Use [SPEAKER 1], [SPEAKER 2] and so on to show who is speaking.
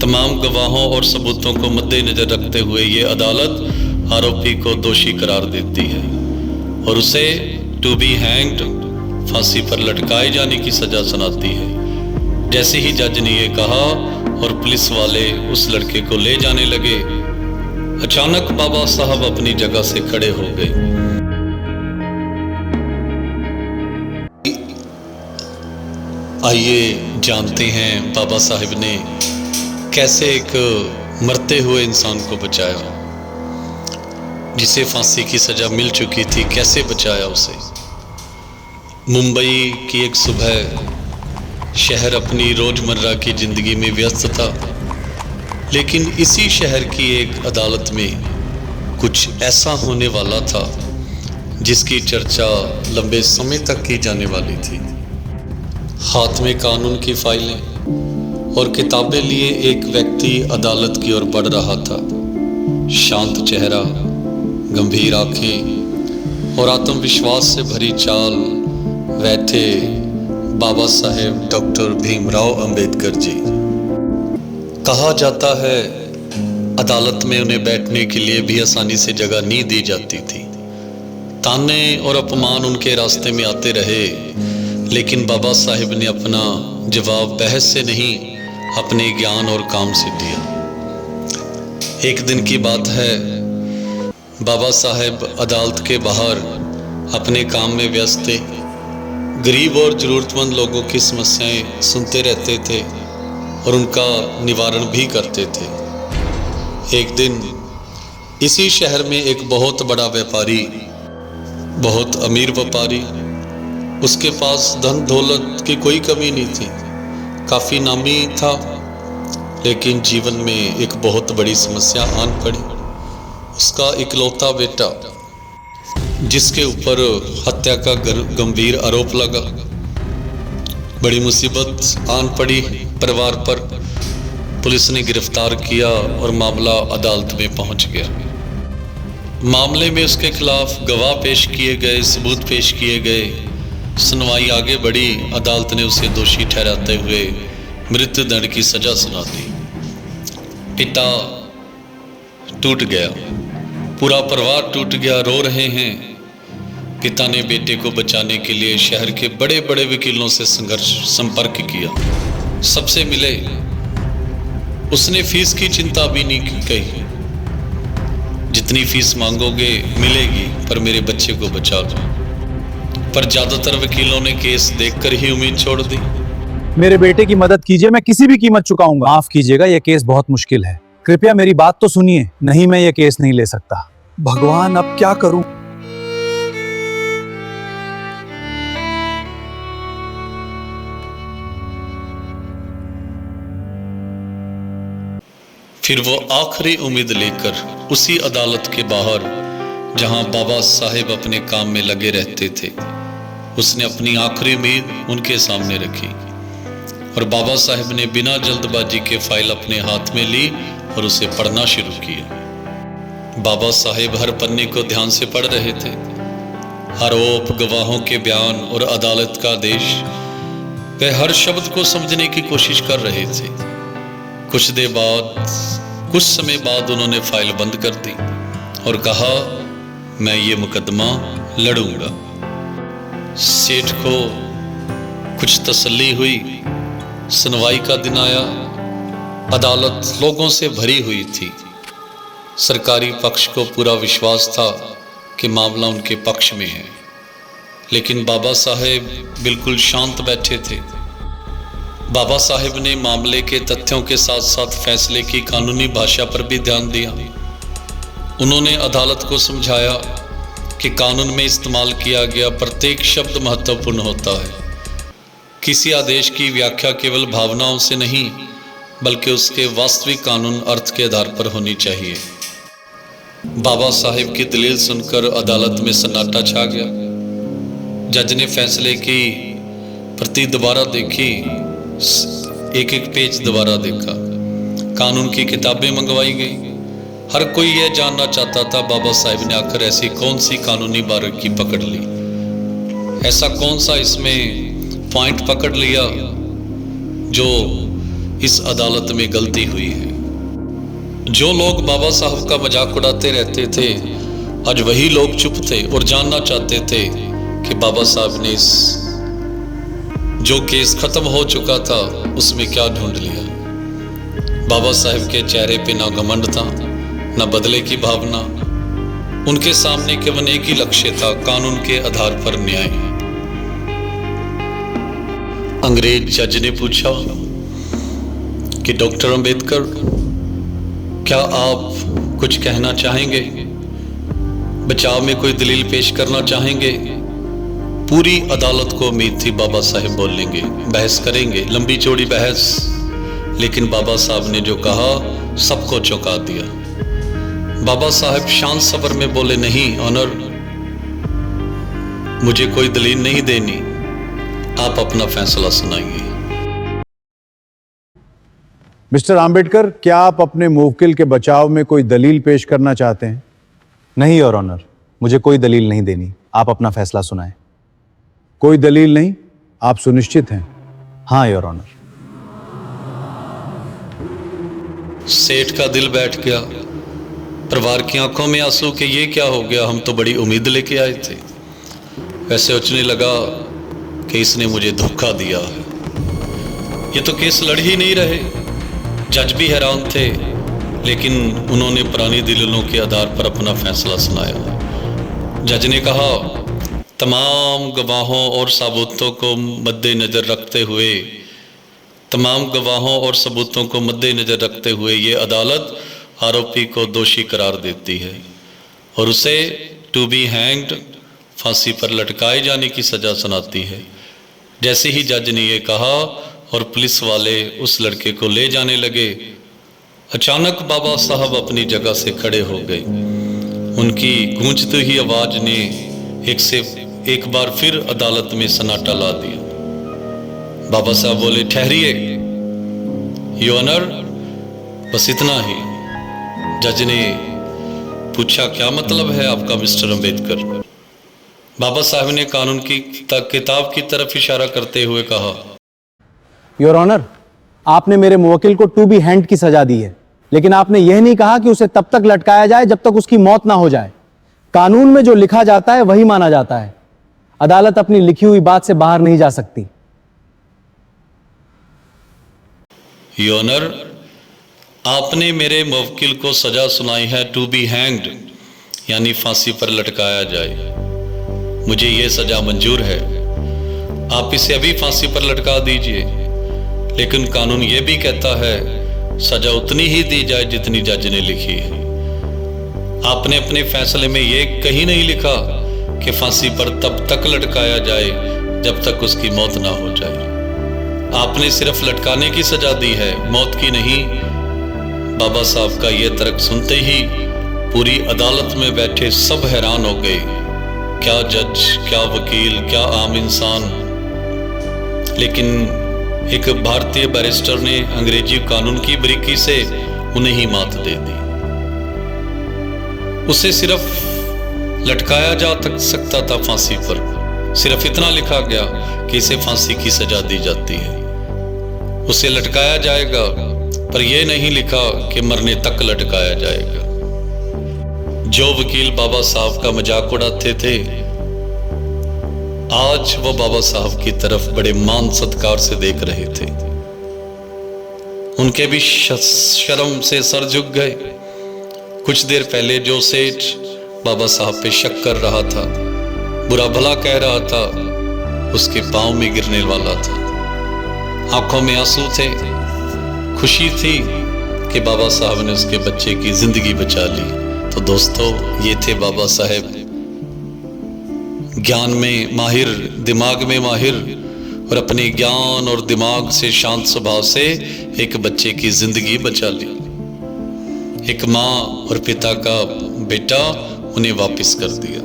[SPEAKER 1] तमाम गवाहों और सबूतों को मद्देनजर रखते हुए ये अदालत आरोपी को दोषी करार देती है और उसे टू बी हैंग्ड, फांसी पर लटकाए जाने की सजा सुनाती है। जैसे ही जज ने ये कहा और पुलिस वाले उस लड़के को ले जाने लगे, अचानक बाबा साहब अपनी जगह से खड़े हो गए। आइए जानते हैं बाबा साहब ने कैसे एक मरते हुए इंसान को बचाया, जिसे फांसी की सजा मिल चुकी थी, कैसे बचाया उसे। मुंबई की एक सुबह, शहर अपनी रोजमर्रा की जिंदगी में व्यस्त था, लेकिन इसी शहर की एक अदालत में कुछ ऐसा होने वाला था जिसकी चर्चा लंबे समय तक की जाने वाली थी। हाथ में कानून की फाइलें और किताबें लिए एक व्यक्ति अदालत की ओर बढ़ रहा था। शांत चेहरा, गंभीर आंखें और आत्मविश्वास से भरी चाल बैठे बाबा साहेब डॉक्टर भीमराव अंबेडकर जी। कहा जाता है अदालत में उन्हें बैठने के लिए भी आसानी से जगह नहीं दी जाती थी। ताने और अपमान उनके रास्ते में आते रहे, लेकिन बाबा साहेब ने अपना जवाब बहस से नहीं, अपने ज्ञान और काम से दिया। एक दिन की बात है, बाबा साहेब अदालत के बाहर अपने काम में व्यस्त थे। गरीब और ज़रूरतमंद लोगों की समस्याएं सुनते रहते थे और उनका निवारण भी करते थे। एक दिन इसी शहर में एक बहुत बड़ा व्यापारी, बहुत अमीर व्यापारी, उसके पास धन दौलत की कोई कमी नहीं थी, काफ़ी नामी था, लेकिन जीवन में एक बहुत बड़ी समस्या आन पड़ी। उसका इकलौता बेटा, जिसके ऊपर हत्या का गंभीर आरोप लगा, बड़ी मुसीबत आन पड़ी परिवार पर। पुलिस ने गिरफ्तार किया और मामला अदालत में पहुंच गया। मामले में उसके खिलाफ गवाह पेश किए गए, सबूत पेश किए गए। सुनवाई आगे बढ़ी। अदालत ने उसे दोषी ठहराते हुए मृत्युदंड की सजा सुना दी। पिता टूट गया, पूरा परिवार टूट गया, रो रहे हैं। पिता ने बेटे को बचाने के लिए शहर के बड़े बड़े वकीलों से संपर्क किया, सबसे मिले। उसने फीस की चिंता भी नहीं कही, जितनी फीस मांगोगे मिलेगी, पर मेरे बच्चे को बचा दो। पर ज्यादातर वकीलों ने केस देखकर ही उम्मीद छोड़ दी।
[SPEAKER 2] मेरे बेटे की मदद कीजिए, मैं किसी भी कीमत चुकाऊंगा। माफ कीजिएगा, यह केस बहुत मुश्किल है, कृपया मेरी बात तो सुनिए। नहीं, मैं यह केस नहीं ले सकता। भगवान, अब क्या करूं?
[SPEAKER 1] फिर वो आखिरी उम्मीद लेकर उसी अदालत के बाहर, जहां बाबा साहेब अपने काम में लगे रहते थे, उसने अपनी आखिरी उम्मीद उनके सामने रखी और बाबा साहेब ने बिना जल्दबाजी के फाइल अपने हाथ में ली और उसे पढ़ना शुरू किया। बाबा साहेब हर पन्ने को ध्यान से पढ़ रहे थे, आरोप, गवाहों के बयान और अदालत का आदेश। वे हर शब्द को समझने की कोशिश कर रहे थे। कुछ समय बाद उन्होंने फाइल बंद कर दी और कहा, मैं ये मुकदमा लड़ूंगा। सेठ को कुछ तसल्ली हुई। सुनवाई का दिन आया। अदालत लोगों से भरी हुई थी। सरकारी पक्ष को पूरा विश्वास था कि मामला उनके पक्ष में है, लेकिन बाबा साहेब बिल्कुल शांत बैठे थे। बाबा साहेब ने मामले के तथ्यों के साथ साथ फैसले की कानूनी भाषा पर भी ध्यान दिया। उन्होंने अदालत को समझाया कि कानून में इस्तेमाल किया गया प्रत्येक शब्द महत्वपूर्ण होता है। किसी आदेश की व्याख्या केवल भावनाओं से नहीं, बल्कि उसके वास्तविक कानून अर्थ के आधार पर होनी चाहिए। बाबा साहेब की दलील सुनकर अदालत में सन्नाटा छा गया। जज ने फैसले की प्रति दोबारा देखी, एक एक पेज दोबारा देखा। कानून की किताबें मंगवाई गई। हर कोई यह जानना चाहता था बाबा साहेब ने आखिर ऐसी कौन सी कानूनी बारीकी पकड़ ली, ऐसा कौन सा इसमें पॉइंट पकड़ लिया जो इस अदालत में गलती हुई है। जो लोग बाबा साहब का मजाक उड़ाते रहते थे, आज वही लोग चुप थे और जानना चाहते थे कि बाबा साहब ने इस जो केस खत्म हो चुका था उसमें क्या ढूंढ लिया। बाबा साहब के चेहरे पे ना घमंड था, ना बदले की भावना। उनके सामने केवल एक ही लक्ष्य था, कानून के आधार पर न्याय। अंग्रेज जज ने पूछा कि डॉक्टर अंबेडकर, क्या आप कुछ कहना चाहेंगे, बचाव में कोई दलील पेश करना चाहेंगे? पूरी अदालत को उम्मीद थी बाबा साहब बोलेंगे, बहस करेंगे, लंबी चौड़ी बहस। लेकिन बाबा साहब ने जो कहा सबको चौंका दिया। बाबा साहब शांत सबर में बोले, नहीं ऑनर, मुझे कोई दलील नहीं देनी, आप अपना फैसला सुनाइए।
[SPEAKER 2] मिस्टर आम्बेडकर, क्या आप अपने मुवक्किल के बचाव में कोई दलील पेश करना चाहते हैं? नहीं योर ऑनर, मुझे कोई दलील नहीं देनी, आप अपना फैसला सुनाएं। कोई दलील नहीं? आप सुनिश्चित हैं? हाँ योर ऑनर।
[SPEAKER 1] सेठ का दिल बैठ गया, परिवार की आंखों में आंसू कि ये क्या हो गया, हम तो बड़ी उम्मीद लेके आए थे। वैसे सोचने लगा कि इसने मुझे धोखा दिया है, ये तो केस लड़ ही नहीं रहे। जज भी हैरान थे, लेकिन उन्होंने पुरानी दलीलों के आधार पर अपना फैसला सुनाया। जज ने कहा, तमाम गवाहों और सबूतों को मद्देनजर रखते हुए ये अदालत आरोपी को दोषी करार देती है और उसे टू बी हैंग्ड, फांसी पर लटकाए जाने की सजा सुनाती है। जैसे ही जज ने ये कहा और पुलिस वाले उस लड़के को ले जाने लगे, अचानक बाबा साहब अपनी जगह से खड़े हो गए। उनकी गूंजती ही आवाज ने एक बार फिर अदालत में सन्नाटा ला दिया। बाबा साहब बोले, ठहरिए योर ऑनर, बस इतना ही। जज ने पूछा, क्या मतलब है आपका मिस्टर अंबेडकर? बाबा साहब ने कानून की किताब की तरफ इशारा करते हुए कहा,
[SPEAKER 2] योर ऑनर, आपने मेरे मुवक्किल को टू बी हैंड की सजा दी है, लेकिन आपने यह नहीं कहा कि उसे तब तक लटकाया जाए जब तक उसकी मौत ना हो जाए। कानून में जो लिखा जाता है वही माना जाता है। अदालत अपनी लिखी हुई बात से बाहर नहीं जा सकती।
[SPEAKER 1] योर ऑनर, आपने मेरे मुवक्किल को सजा सुनाई है टू बी हैंग्ड, यानी फांसी पर लटकाया जाए। मुझे यह सजा मंजूर है, आप इसे अभी फांसी पर लटका दीजिए। लेकिन कानून यह भी कहता है सजा उतनी ही दी जाए जितनी जज ने लिखी है। आपने अपने फैसले में यह कहीं नहीं लिखा कि फांसी पर तब तक लटकाया जाए जब तक उसकी मौत ना हो जाए। आपने सिर्फ लटकाने की सजा दी है, मौत की नहीं। बाबा साहब का यह तर्क सुनते ही पूरी अदालत में बैठे सब हैरान हो गए। क्या जज, क्या वकील, क्या आम इंसान। लेकिन एक भारतीय बैरिस्टर ने अंग्रेजी कानून की बारीकी से उन्हें ही मात दे दी। उसे सिर्फ लटकाया जा सकता था फांसी पर, सिर्फ इतना लिखा गया कि इसे फांसी की सजा दी जाती है। उसे लटकाया जाएगा, पर यह नहीं लिखा कि मरने तक लटकाया जाएगा। जो वकील बाबा साहब का मजाक उड़ाते थे, आज वो बाबा साहब की तरफ बड़े मान सत्कार से देख रहे थे। उनके भी शर्म से सर झुक गए। कुछ देर पहले जो सेठ बाबा साहब पे शक कर रहा था, बुरा भला कह रहा था, उसके पांव में गिरने वाला था। आंखों में आंसू थे, खुशी थी कि बाबा साहब ने उसके बच्चे की जिंदगी बचा ली। तो दोस्तों, ये थे बाबा साहब, ज्ञान में माहिर, दिमाग में माहिर, और अपने ज्ञान और दिमाग से, शांत स्वभाव से एक बच्चे की जिंदगी बचा ली। एक माँ और पिता का बेटा उन्हें वापस कर दिया।